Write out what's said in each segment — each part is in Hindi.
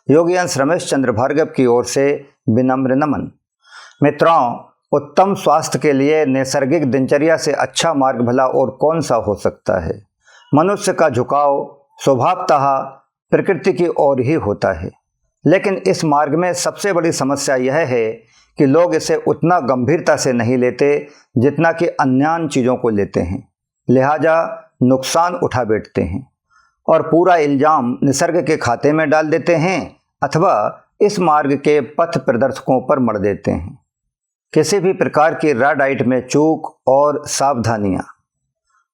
योगी अंश रमेश चंद्र भार्गव की ओर से विनम्र नमन। मित्रों, उत्तम स्वास्थ्य के लिए नैसर्गिक दिनचर्या से अच्छा मार्ग भला और कौन सा हो सकता है। मनुष्य का झुकाव स्वभावतः प्रकृति की ओर ही होता है, लेकिन इस मार्ग में सबसे बड़ी समस्या यह है कि लोग इसे उतना गंभीरता से नहीं लेते जितना कि अन्य चीज़ों को लेते हैं। लिहाजा नुकसान उठा बैठते हैं और पूरा इल्जाम निसर्ग के खाते में डाल देते हैं अथवा इस मार्ग के पथ प्रदर्शकों पर मढ़ देते हैं। किसी भी प्रकार की रॉ डाइट में चूक और सावधानियां।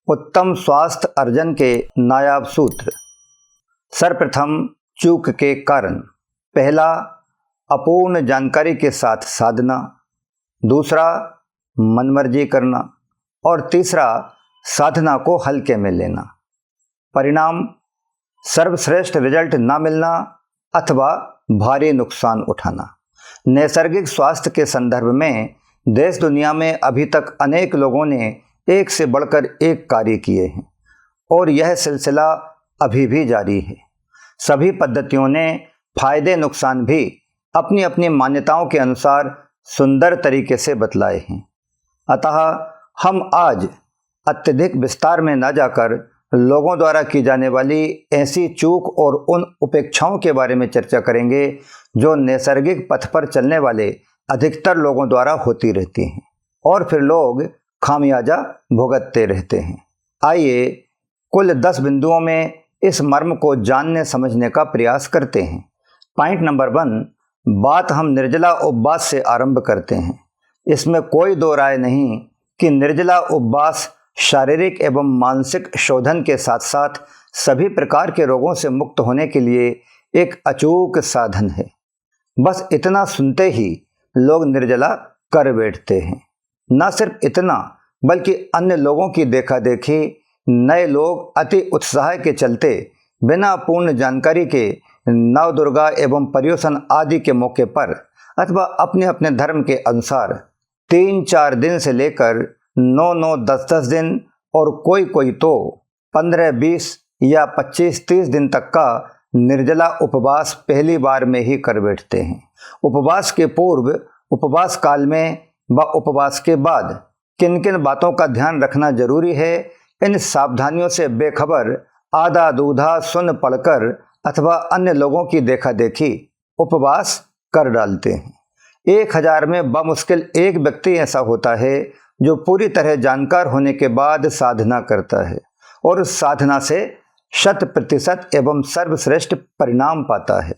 उत्तम स्वास्थ्य अर्जन के नायाब सूत्र। सर्वप्रथम चूक के कारण। पहला, अपूर्ण जानकारी के साथ साधना। दूसरा, मनमर्जी करना। और तीसरा, साधना को हल्के में लेना। परिणाम, सर्वश्रेष्ठ रिजल्ट ना मिलना अथवा भारी नुकसान उठाना। नैसर्गिक स्वास्थ्य के संदर्भ में देश दुनिया में अभी तक अनेक लोगों ने एक से बढ़कर एक कार्य किए हैं और यह सिलसिला अभी भी जारी है। सभी पद्धतियों ने फायदे नुकसान भी अपनी अपनी मान्यताओं के अनुसार सुंदर तरीके से बतलाए हैं। अतः हम आज अत्यधिक विस्तार में न जाकर लोगों द्वारा की जाने वाली ऐसी चूक और उन उपेक्षाओं के बारे में चर्चा करेंगे जो नैसर्गिक पथ पर चलने वाले अधिकतर लोगों द्वारा होती रहती हैं और फिर लोग खामियाजा भुगतते रहते हैं। आइए कुल 10 बिंदुओं में इस मर्म को जानने समझने का प्रयास करते हैं। पॉइंट नंबर 1, बात हम निर्जला उपवास से आरंभ करते हैं। इसमें कोई दो राय नहीं कि निर्जला उपवास शारीरिक एवं मानसिक शोधन के साथ साथ सभी प्रकार के रोगों से मुक्त होने के लिए एक अचूक साधन है। बस इतना सुनते ही लोग निर्जला कर बैठते हैं। न सिर्फ इतना, बल्कि अन्य लोगों की देखा देखी नए लोग अति उत्साह के चलते बिना पूर्ण जानकारी के नवदुर्गा एवं पर्युषण आदि के मौके पर अथवा अपने अपने धर्म के अनुसार 3-4 दिन से लेकर 9-9, 10-10 दिन और कोई तो 15-20 या 25-30 दिन तक का निर्जला उपवास पहली बार में ही कर बैठते हैं। उपवास के पूर्व, उपवास काल में व उपवास के बाद किन किन बातों का ध्यान रखना जरूरी है, इन सावधानियों से बेखबर आधा दूधा सुन पढ़कर अथवा अन्य लोगों की देखा देखी उपवास कर डालते हैं। 1000 में बमुश्किल एक व्यक्ति ऐसा होता है जो पूरी तरह जानकार होने के बाद साधना करता है और उस साधना से 100% एवं सर्वश्रेष्ठ परिणाम पाता है।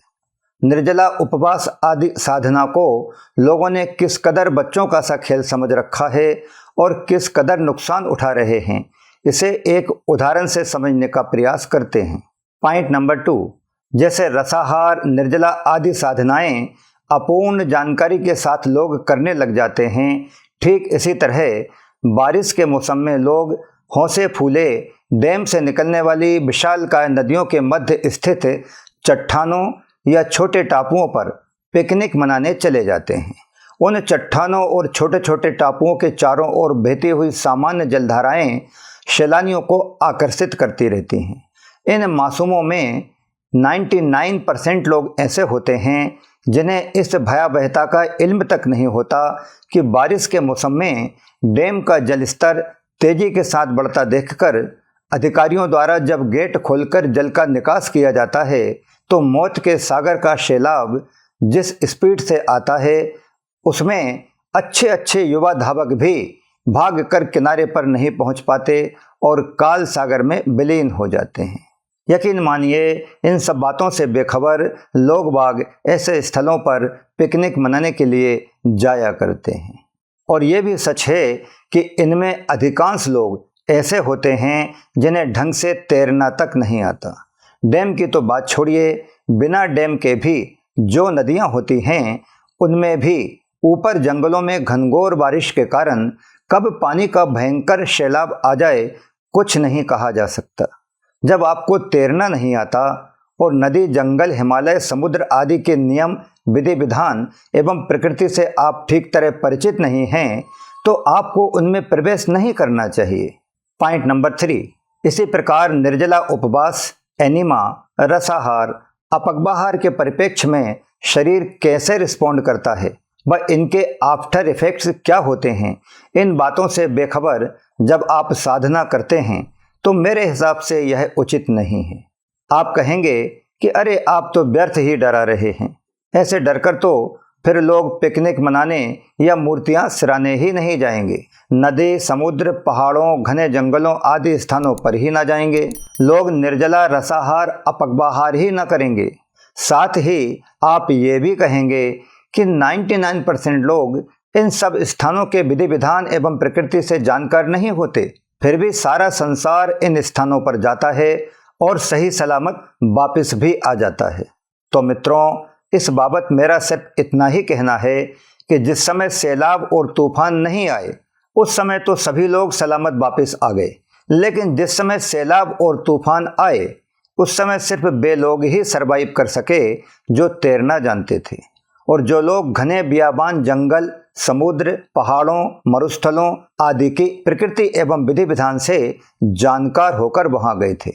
निर्जला उपवास आदि साधना को लोगों ने किस कदर बच्चों का सा खेल समझ रखा है और किस कदर नुकसान उठा रहे हैं, इसे एक उदाहरण से समझने का प्रयास करते हैं। पॉइंट नंबर 2, जैसे रसाहार, निर्जला आदि साधनाएं अपूर्ण जानकारी के साथ लोग करने लग जाते हैं, ठीक इसी तरह बारिश के मौसम में लोग हौसे फूले डैम से निकलने वाली विशालकाय नदियों के मध्य स्थित चट्टानों या छोटे टापुओं पर पिकनिक मनाने चले जाते हैं। उन चट्टानों और छोटे छोटे टापुओं के चारों ओर बहती हुई सामान्य जलधाराएं सैलानियों को आकर्षित करती रहती हैं। इन मासूमों में 99% लोग ऐसे होते हैं जिन्हें इस भयावहता का इल्म तक नहीं होता कि बारिश के मौसम में डैम का जलस्तर तेजी के साथ बढ़ता देखकर अधिकारियों द्वारा जब गेट खोलकर जल का निकास किया जाता है तो मौत के सागर का सैलाब जिस स्पीड से आता है उसमें अच्छे अच्छे युवा धावक भी भाग कर किनारे पर नहीं पहुंच पाते और काल सागर में विलीन हो जाते हैं। यकीन मानिए, इन सब बातों से बेखबर लोग बाग ऐसे स्थलों पर पिकनिक मनाने के लिए जाया करते हैं। और ये भी सच है कि इनमें अधिकांश लोग ऐसे होते हैं जिन्हें ढंग से तैरना तक नहीं आता। डैम की तो बात छोड़िए, बिना डैम के भी जो नदियां होती हैं उनमें भी ऊपर जंगलों में घनघोर बारिश के कारण कब पानी का भयंकर सैलाब आ जाए कुछ नहीं कहा जा सकता। जब आपको तैरना नहीं आता और नदी, जंगल, हिमालय, समुद्र आदि के नियम, विधि विधान एवं प्रकृति से आप ठीक तरह परिचित नहीं हैं तो आपको उनमें प्रवेश नहीं करना चाहिए। पॉइंट नंबर 3, इसी प्रकार निर्जला उपवास, एनिमा, रसाहार अपकबाहार के परिप्रेक्ष्य में शरीर कैसे रिस्पॉन्ड करता है व इनके आफ्टर इफेक्ट्स क्या होते हैं, इन बातों से बेखबर जब आप साधना करते हैं तो मेरे हिसाब से यह उचित नहीं है। आप कहेंगे कि अरे आप तो व्यर्थ ही डरा रहे हैं, ऐसे डरकर तो फिर लोग पिकनिक मनाने या मूर्तियां सिराने ही नहीं जाएंगे, नदी, समुद्र, पहाड़ों, घने जंगलों आदि स्थानों पर ही ना जाएंगे, लोग निर्जला, रसाहार, अपकबाहार ही ना करेंगे। साथ ही आप ये भी कहेंगे कि 99% लोग इन सब स्थानों के विधि विधान एवं प्रकृति से जानकार नहीं होते, फिर भी सारा संसार इन स्थानों पर जाता है और सही सलामत वापस भी आ जाता है। तो मित्रों, इस बाबत मेरा सिर्फ इतना ही कहना है कि जिस समय सैलाब और तूफान नहीं आए उस समय तो सभी लोग सलामत वापस आ गए, लेकिन जिस समय सैलाब और तूफान आए उस समय सिर्फ वे लोग ही सरवाइव कर सके जो तैरना जानते थे, और जो लोग घने बियाबान, जंगल, समुद्र, पहाड़ों, मरुस्थलों आदि की प्रकृति एवं विधि विधान से जानकार होकर वहां गए थे।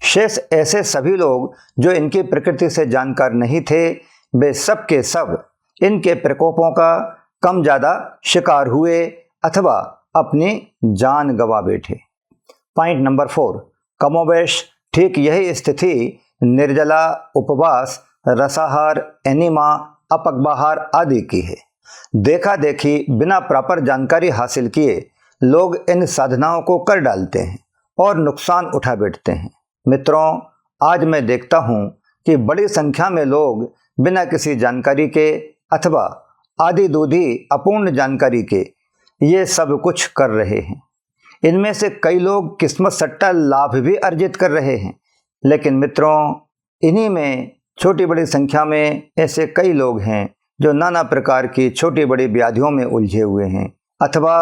शेष ऐसे सभी लोग जो इनकी प्रकृति से जानकार नहीं थे, वे सब के सब इनके प्रकोपों का कम ज़्यादा शिकार हुए अथवा अपनी जान गंवा बैठे। पॉइंट नंबर 4, कमोबेश ठीक यही स्थिति निर्जला, उपवास, रसाहार, एनीमा, अपकबाहार आदि की है। देखा देखी बिना प्रॉपर जानकारी हासिल किए लोग इन साधनाओं को कर डालते हैं और नुकसान उठा बैठते हैं। मित्रों, आज मैं देखता हूँ कि बड़ी संख्या में लोग बिना किसी जानकारी के अथवा आदि दूधी अपूर्ण जानकारी के ये सब कुछ कर रहे हैं। इनमें से कई लोग किस्मत सट्टा लाभ भी अर्जित कर रहे हैं, लेकिन मित्रों, इन्हीं में छोटी बड़ी संख्या में ऐसे कई लोग हैं जो नाना प्रकार की छोटी बड़ी व्याधियों में उलझे हुए हैं अथवा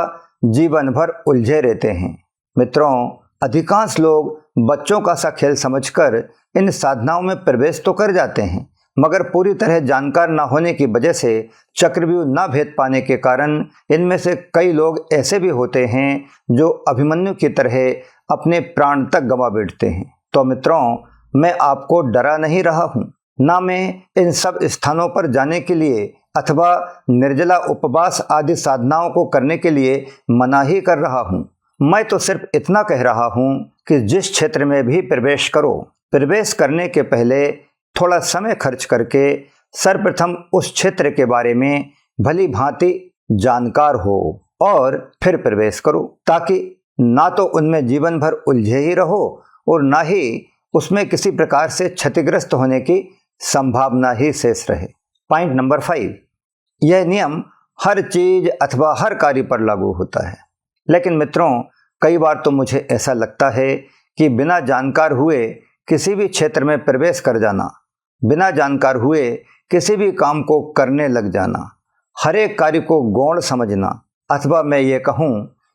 जीवन भर उलझे रहते हैं। मित्रों, अधिकांश लोग बच्चों का सा खेल समझकर इन साधनाओं में प्रवेश तो कर जाते हैं, मगर पूरी तरह जानकार न होने की वजह से, चक्रव्यूह न भेद पाने के कारण इनमें से कई लोग ऐसे भी होते हैं जो अभिमन्यु की तरह अपने प्राण तक गंवा बैठते हैं। तो मित्रों, मैं आपको डरा नहीं रहा हूँ, ना मैं इन सब स्थानों पर जाने के लिए अथवा निर्जला, उपवास आदि साधनाओं को करने के लिए मना ही कर रहा हूँ। मैं तो सिर्फ इतना कह रहा हूँ कि जिस क्षेत्र में भी प्रवेश करो, प्रवेश करने के पहले थोड़ा समय खर्च करके सर्वप्रथम उस क्षेत्र के बारे में भली भांति जानकार हो और फिर प्रवेश करो, ताकि ना तो उनमें जीवन भर उलझे ही रहो और ना ही उसमें किसी प्रकार से क्षतिग्रस्त होने की संभावना ही शेष रहे। पॉइंट नंबर 5, यह नियम हर चीज अथवा हर कार्य पर लागू होता है, लेकिन मित्रों, कई बार तो मुझे ऐसा लगता है कि बिना जानकार हुए किसी भी क्षेत्र में प्रवेश कर जाना, बिना जानकार हुए किसी भी काम को करने लग जाना, हर एक कार्य को गौण समझना, अथवा मैं ये कहूँ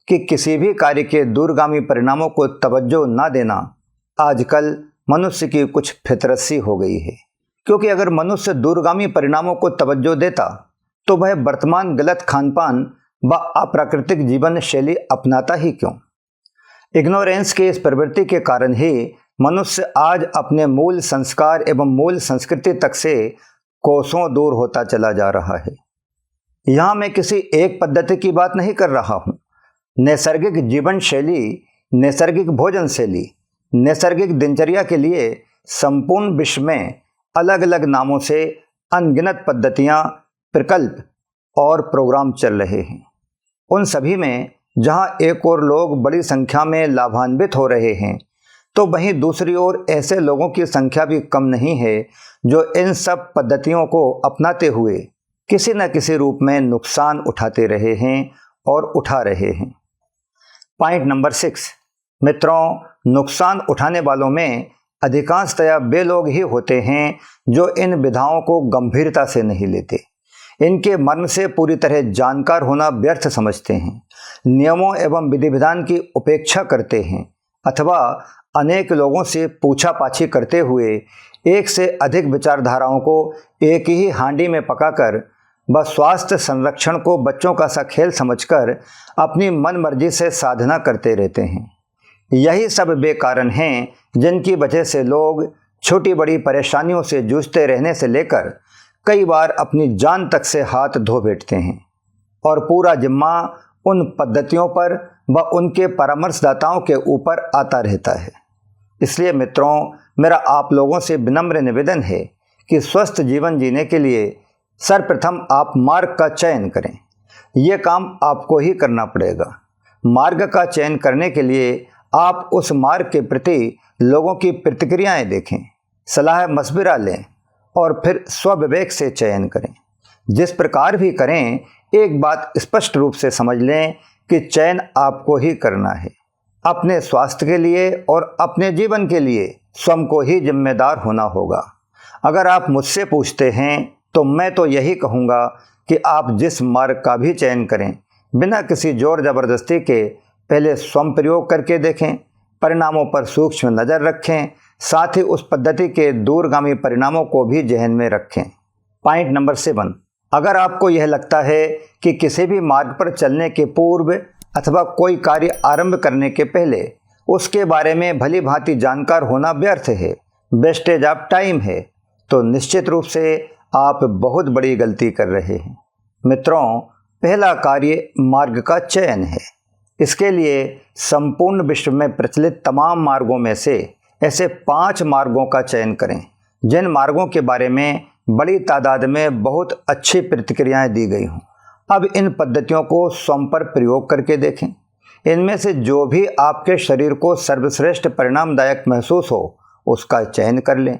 कि किसी भी कार्य के दूरगामी परिणामों को तवज्जो ना देना आजकल मनुष्य की कुछ फितरत सी हो गई है। क्योंकि अगर मनुष्य दूरगामी परिणामों को तवज्जो देता तो वह वर्तमान गलत खानपान व अप्राकृतिक जीवन शैली अपनाता ही क्यों? इग्नोरेंस की इस प्रवृत्ति के कारण ही मनुष्य आज अपने मूल संस्कार एवं मूल संस्कृति तक से कोसों दूर होता चला जा रहा है। यहाँ मैं किसी एक पद्धति की बात नहीं कर रहा हूँ। नैसर्गिक जीवन शैली, नैसर्गिक भोजन शैली, नैसर्गिक दिनचर्या के लिए संपूर्ण विश्व में अलग अलग नामों से अनगिनत पद्धतियाँ, प्रकल्प और प्रोग्राम चल रहे हैं। उन सभी में जहाँ एक और लोग बड़ी संख्या में लाभान्वित हो रहे हैं, तो वहीं दूसरी ओर ऐसे लोगों की संख्या भी कम नहीं है जो इन सब पद्धतियों को अपनाते हुए किसी न किसी रूप में नुकसान उठाते रहे हैं और उठा रहे हैं। पॉइंट नंबर 6, मित्रों, नुकसान उठाने वालों में अधिकांशतया वे लोग ही होते हैं जो इन विधाओं को गंभीरता से नहीं लेते, इनके मर्म से पूरी तरह जानकार होना व्यर्थ समझते हैं, नियमों एवं विधि विधान की उपेक्षा करते हैं अथवा अनेक लोगों से पूछा-पाछी करते हुए एक से अधिक विचारधाराओं को एक ही हांडी में पकाकर व स्वास्थ्य संरक्षण को बच्चों का सा खेल समझकर अपनी मन मर्जी से साधना करते रहते हैं। यही सब वे कारण हैं जिनकी वजह से लोग छोटी बड़ी परेशानियों से जूझते रहने से लेकर कई बार अपनी जान तक से हाथ धो बैठते हैं और पूरा जिम्मा उन पद्धतियों पर व उनके परामर्शदाताओं के ऊपर आता रहता है। इसलिए मित्रों, मेरा आप लोगों से विनम्र निवेदन है कि स्वस्थ जीवन जीने के लिए सर्वप्रथम आप मार्ग का चयन करें। ये काम आपको ही करना पड़ेगा। मार्ग का चयन करने के लिए आप उस मार्ग के प्रति लोगों की प्रतिक्रियाएं देखें, सलाह मशविरा लें और फिर स्वविवेक से चयन करें। जिस प्रकार भी करें, एक बात स्पष्ट रूप से समझ लें कि चयन आपको ही करना है। अपने स्वास्थ्य के लिए और अपने जीवन के लिए स्वयं को ही जिम्मेदार होना होगा। अगर आप मुझसे पूछते हैं तो मैं तो यही कहूँगा कि आप जिस मार्ग का भी चयन करें, बिना किसी जोर जबरदस्ती के पहले स्वयं प्रयोग करके देखें, परिणामों पर सूक्ष्म नज़र रखें, साथ ही उस पद्धति के दूरगामी परिणामों को भी जहन में रखें। पॉइंट नंबर 7, अगर आपको यह लगता है कि किसी भी मार्ग पर चलने के पूर्व अथवा कोई कार्य आरंभ करने के पहले उसके बारे में भली भांति जानकार होना व्यर्थ है, वेस्टेज ऑफ टाइम है, तो निश्चित रूप से आप बहुत बड़ी गलती कर रहे हैं। मित्रों, पहला कार्य मार्ग का चयन है। इसके लिए संपूर्ण विश्व में प्रचलित तमाम मार्गों में से ऐसे 5 मार्गों का चयन करें जिन मार्गों के बारे में बड़ी तादाद में बहुत अच्छी प्रतिक्रियाएं दी गई हों। अब इन पद्धतियों को स्वयं पर प्रयोग करके देखें। इनमें से जो भी आपके शरीर को सर्वश्रेष्ठ परिणामदायक महसूस हो उसका चयन कर लें।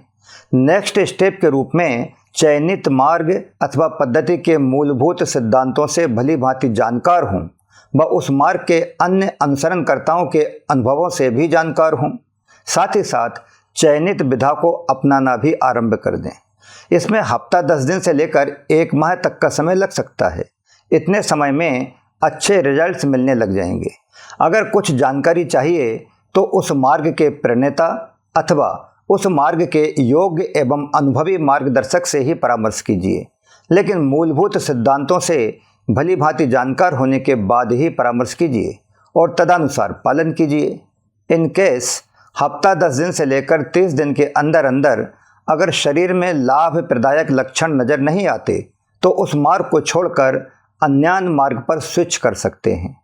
नेक्स्ट स्टेप के रूप में चयनित मार्ग अथवा पद्धति के मूलभूत सिद्धांतों से भली भांति जानकार हों व उस मार्ग के अन्य अनुसरणकर्ताओं के अनुभवों से भी जानकार हों। साथ ही साथ चयनित विधा को अपनाना भी आरंभ कर दें। इसमें हफ्ता 10 दिन से लेकर 1 माह तक का समय लग सकता है। इतने समय में अच्छे रिजल्ट्स मिलने लग जाएंगे। अगर कुछ जानकारी चाहिए तो उस मार्ग के प्रणेता अथवा उस मार्ग के योग्य एवं अनुभवी मार्गदर्शक से ही परामर्श कीजिए, लेकिन मूलभूत सिद्धांतों से भली भांति जानकार होने के बाद ही परामर्श कीजिए और तदनुसार पालन कीजिए। इन केस हफ्ता 10 दिन से लेकर 30 दिन के अंदर अंदर अगर शरीर में लाभ प्रदायक लक्षण नज़र नहीं आते तो उस मार्ग को छोड़कर अन्य मार्ग पर स्विच कर सकते हैं।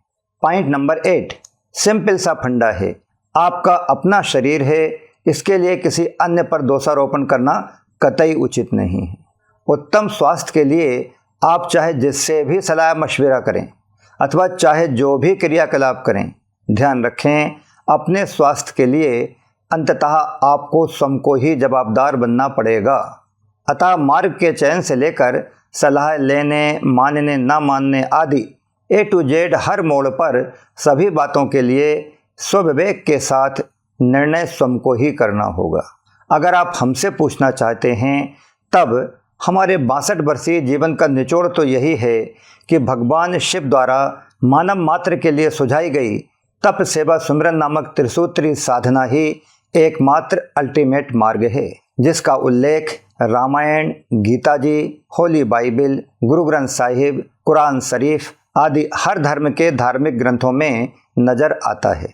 पॉइंट नंबर 8, सिंपल सा फंडा है। आपका अपना शरीर है, इसके लिए किसी अन्य पर दोषारोपण करना कतई उचित नहीं है। उत्तम स्वास्थ्य के लिए आप चाहे जिससे भी सलाह मशविरा करें अथवा चाहे जो भी क्रियाकलाप करें, ध्यान रखें अपने स्वास्थ्य के लिए अंततः आपको स्वयं को ही जवाबदार बनना पड़ेगा। अतः मार्ग के चयन से लेकर सलाह लेने, मानने, न मानने आदि A to Z हर मोड़ पर सभी बातों के लिए स्वविवेक के साथ निर्णय स्वयं को ही करना होगा। अगर आप हमसे पूछना चाहते हैं तब हमारे 62 वर्षीय जीवन का निचोड़ तो यही है कि भगवान शिव द्वारा मानव मात्र के लिए सुझाई गई तप सेवा सुमिरन नामक त्रिसूत्री साधना ही एकमात्र अल्टीमेट मार्ग है, जिसका उल्लेख रामायण, गीता जी, होली बाइबिल, गुरु ग्रंथ साहिब, कुरान शरीफ आदि हर धर्म के धार्मिक ग्रंथों में नजर आता है।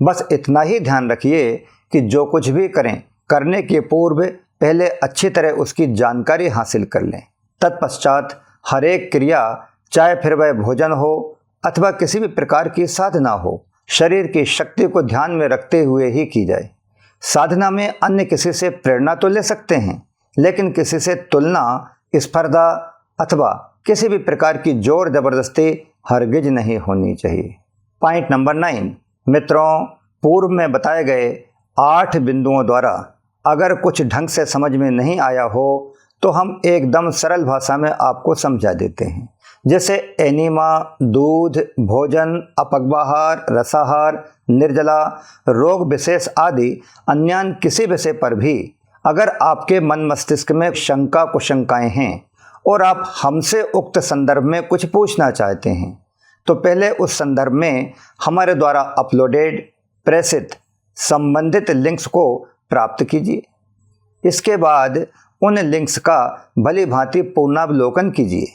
बस इतना ही ध्यान रखिए कि जो कुछ भी करें, करने के पूर्व पहले अच्छी तरह उसकी जानकारी हासिल कर लें। तत्पश्चात हर एक क्रिया, चाहे फिर वह भोजन हो अथवा किसी भी प्रकार की साधना हो, शरीर की शक्ति को ध्यान में रखते हुए ही की जाए। साधना में अन्य किसी से प्रेरणा तो ले सकते हैं, लेकिन किसी से तुलना, स्पर्धा अथवा किसी भी प्रकार की जोर जबरदस्ती हरगिज नहीं होनी चाहिए। पॉइंट नंबर 9, मित्रों, पूर्व में बताए गए 8 बिंदुओं द्वारा अगर कुछ ढंग से समझ में नहीं आया हो तो हम एकदम सरल भाषा में आपको समझा देते हैं। जैसे एनीमा, दूध, भोजन, अपक्वाहार, रसाहार, निर्जला, रोग विशेष आदि अन्य किसी विषय पर भी अगर आपके मन मस्तिष्क में शंका कुशंकाएं हैं और आप हमसे उक्त संदर्भ में कुछ पूछना चाहते हैं तो पहले उस संदर्भ में हमारे द्वारा अपलोडेड प्रेषित संबंधित लिंक्स को प्राप्त कीजिए। इसके बाद उन लिंक्स का भली भांति पुनरावलोकन कीजिए।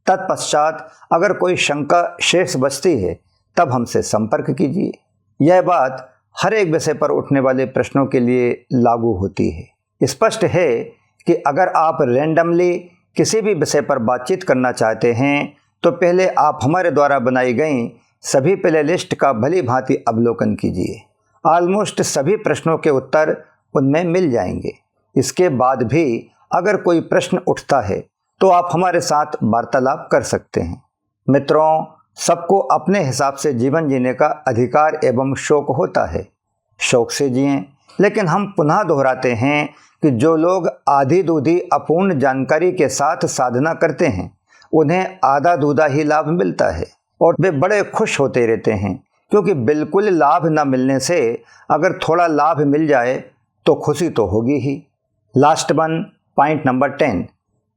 तत्पश्चात अगर कोई शंका शेष बचती है तब हमसे संपर्क कीजिए। यह बात हर एक विषय पर उठने वाले प्रश्नों के लिए लागू होती है। स्पष्ट है कि अगर आप रैंडमली किसी भी विषय पर बातचीत करना चाहते हैं तो पहले आप हमारे द्वारा बनाई गई सभी प्लेलिस्ट का भली भांति अवलोकन कीजिए। ऑलमोस्ट सभी प्रश्नों के उत्तर उनमें मिल जाएंगे। इसके बाद भी अगर कोई प्रश्न उठता है तो आप हमारे साथ वार्तालाप कर सकते हैं। मित्रों, सबको अपने हिसाब से जीवन जीने का अधिकार एवं शौक होता है। शौक से जिएं, लेकिन हम पुनः दोहराते हैं कि जो लोग आधी दूधी अपूर्ण जानकारी के साथ साधना करते हैं उन्हें आधा दूधा ही लाभ मिलता है और वे बड़े खुश होते रहते हैं, क्योंकि बिल्कुल लाभ न मिलने से अगर थोड़ा लाभ मिल जाए तो खुशी तो होगी ही। Last one, point number 10।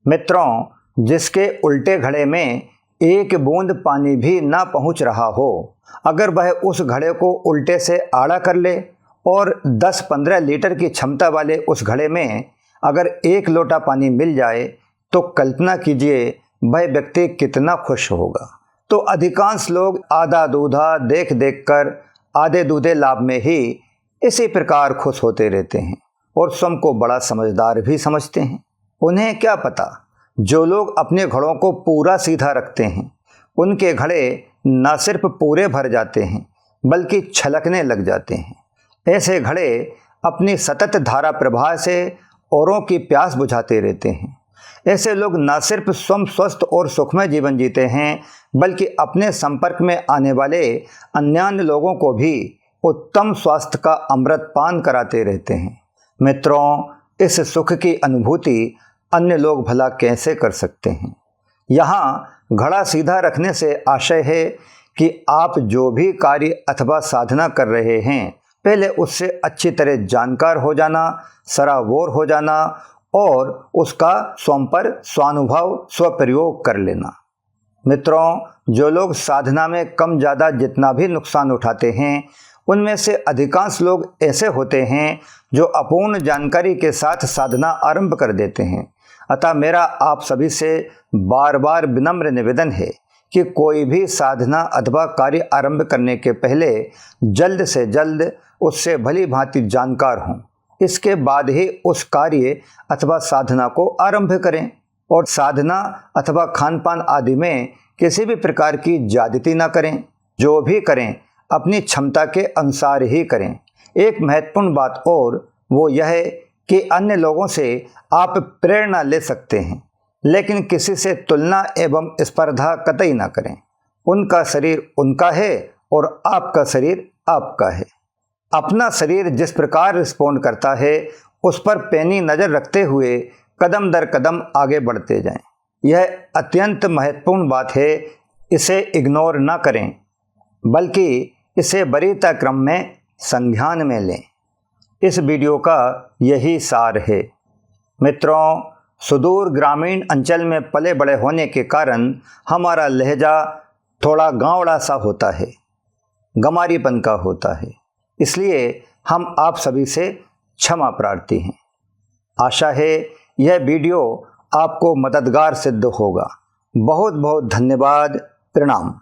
मित्रों, जिसके उल्टे घड़े में एक बूंद पानी भी ना पहुंच रहा हो, अगर वह उस घड़े को उल्टे से आड़ा कर ले और 10-15 लीटर की क्षमता वाले उस घड़े में अगर 1 लोटा पानी मिल जाए तो कल्पना कीजिए वह व्यक्ति कितना खुश होगा। तो अधिकांश लोग आधा दूधा देख देख कर आधे दूधे लाभ में ही इसी प्रकार खुश होते रहते हैं और स्वयं को बड़ा समझदार भी समझते हैं। उन्हें क्या पता, जो लोग अपने घड़ों को पूरा सीधा रखते हैं उनके घड़े न सिर्फ पूरे भर जाते हैं बल्कि छलकने लग जाते हैं। ऐसे घड़े अपनी सतत धारा प्रवाह से औरों की प्यास बुझाते रहते हैं। ऐसे लोग न सिर्फ स्वयं स्वस्थ और सुखमय जीवन जीते हैं बल्कि अपने संपर्क में आने वाले अन्य लोगों को भी उत्तम स्वास्थ्य का अमृत पान कराते रहते हैं। मित्रों, इस सुख की अनुभूति अन्य लोग भला कैसे कर सकते हैं। यहाँ घड़ा सीधा रखने से आशय है कि आप जो भी कार्य अथवा साधना कर रहे हैं पहले उससे अच्छी तरह जानकार हो जाना, सराबोर हो जाना और उसका स्वयं पर स्वानुभव स्वप्रयोग कर लेना। मित्रों, जो लोग साधना में कम ज़्यादा जितना भी नुकसान उठाते हैं उनमें से अधिकांश लोग ऐसे होते हैं जो अपूर्ण जानकारी के साथ साधना आरंभ कर देते हैं। अतः मेरा आप सभी से बार बार विनम्र निवेदन है कि कोई भी साधना अथवा कार्य आरंभ करने के पहले जल्द से जल्द उससे भली भांति जानकार हों। इसके बाद ही उस कार्य अथवा साधना को आरंभ करें और साधना अथवा खान पान आदि में किसी भी प्रकार की ज्यादती न करें। जो भी करें अपनी क्षमता के अनुसार ही करें। एक महत्वपूर्ण बात और वो यह है कि अन्य लोगों से आप प्रेरणा ले सकते हैं, लेकिन किसी से तुलना एवं स्पर्धा कतई ना करें। उनका शरीर उनका है और आपका शरीर आपका है। अपना शरीर जिस प्रकार रिस्पॉन्ड करता है उस पर पैनी नज़र रखते हुए कदम दर कदम आगे बढ़ते जाएं। यह अत्यंत महत्वपूर्ण बात है, इसे इग्नोर ना करें बल्कि इसे वरीयता क्रम में संज्ञान में लें। इस वीडियो का यही सार है। मित्रों, सुदूर ग्रामीण अंचल में पले बड़े होने के कारण हमारा लहजा थोड़ा गाँवड़ा सा होता है, गमारीपन का होता है, इसलिए हम आप सभी से क्षमा प्रार्थी हैं। आशा है यह वीडियो आपको मददगार सिद्ध होगा। बहुत बहुत धन्यवाद। प्रणाम।